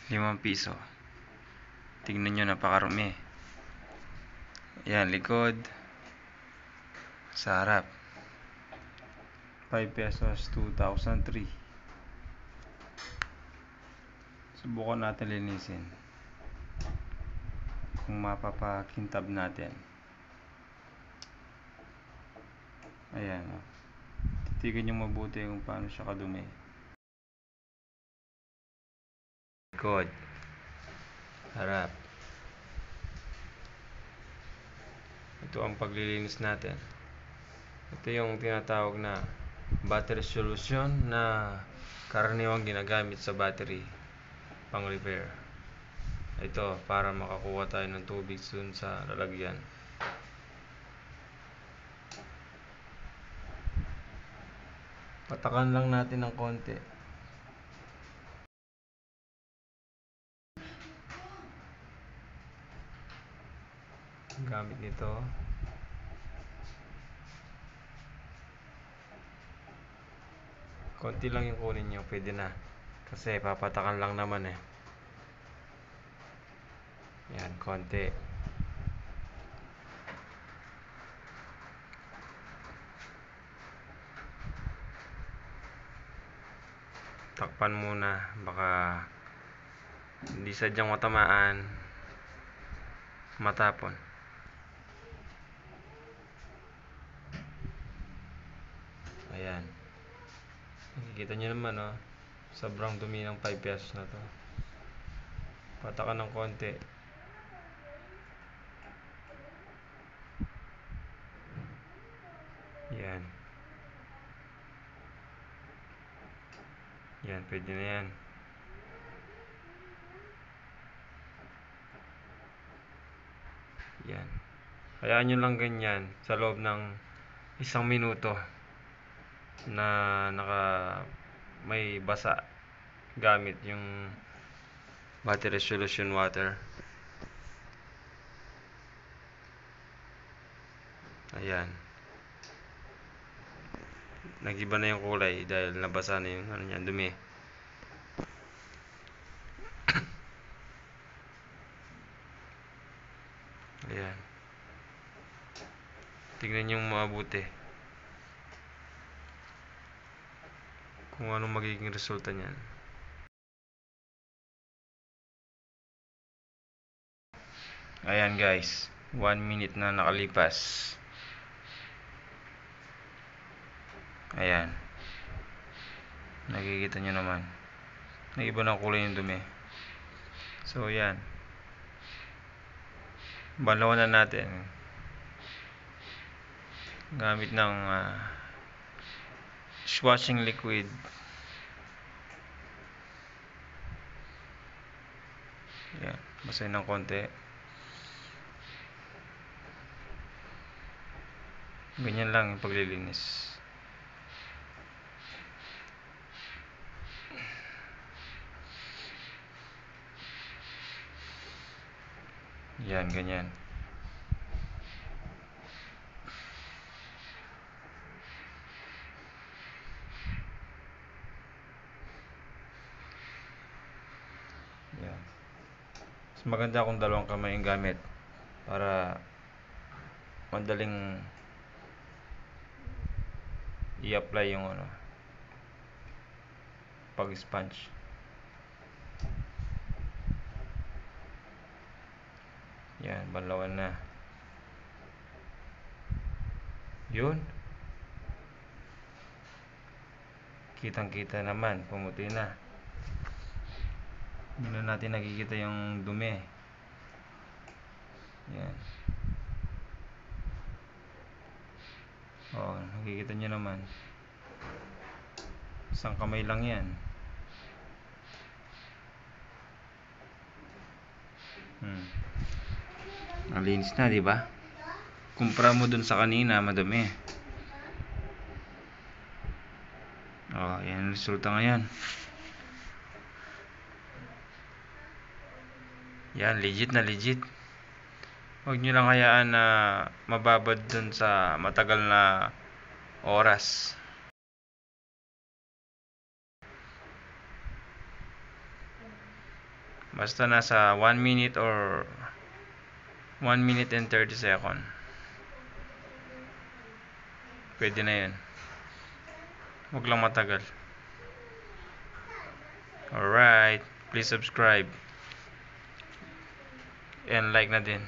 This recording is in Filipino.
₱5. Tingnan nyo, napakarumi. Yan, likod. Sa harap. ₱5, 2003. Subukan natin linisin. Kung mapapakintab natin. Ayan. Titigan nyo mabuti kung paano siya kadumi. Likod. Harap. Ito ang paglilinis natin. Ito yung tinatawag na battery solution na karaniwang ginagamit sa battery pang repair. Ito para makakuha tayo ng tubig dun sa lalagyan. Patakan lang natin ng konti. Gamit nito. Konti lang yung kunin nyo, pwede na. Kasi papatakan lang naman eh. Yan, konti. Takpan muna, baka hindi sadyang matamaan, matapon. Ayan. Nakikita nyo naman, oh. Sobrang dumi ng ₱5 na to. Patakan ng konti. Yan. Yan, pwede na yan. Yan. Hayaan nyo lang ganyan sa loob ng 1 minuto na may basa gamit yung battery solution water. Ayan. Nagiba na yung kulay dahil nabasa na yung dumi. Ayan. Tingnan nyo mabuti kung anong magiging resulta niyan. Ayan guys, 1 minute na nakalipas. Ayan. Nakikita nyo naman. Naiba ng kulay yung dumi. So yan. Balawan na natin. Gamit ng dishwashing liquid. Yan. Basahin ng konti. Ganyan lang yung paglilinis. Yan, ganyan. Yan. Mas maganda kung dalawang kamay ang gamit para madaling i-apply yung pag-sponge. Yan, banlawan na. Yun. Kitang-kita naman, pumuti na. Hindi na natin nakikita yung dumi. Yan. Oh, nakikita nyo naman. Isang kamay lang yan. Ang linis na, di ba? Kumpara mo dun sa kanina, madumi. Oh, yan ang resulta ngayon. Yan, legit na legit. Huwag nyo lang hayaan na mababad dun sa matagal na oras. Basta nasa 1 minute or 1 minute and 30 second. Pwede na yun. Huwag lang matagal. Alright. Please subscribe. And like na din.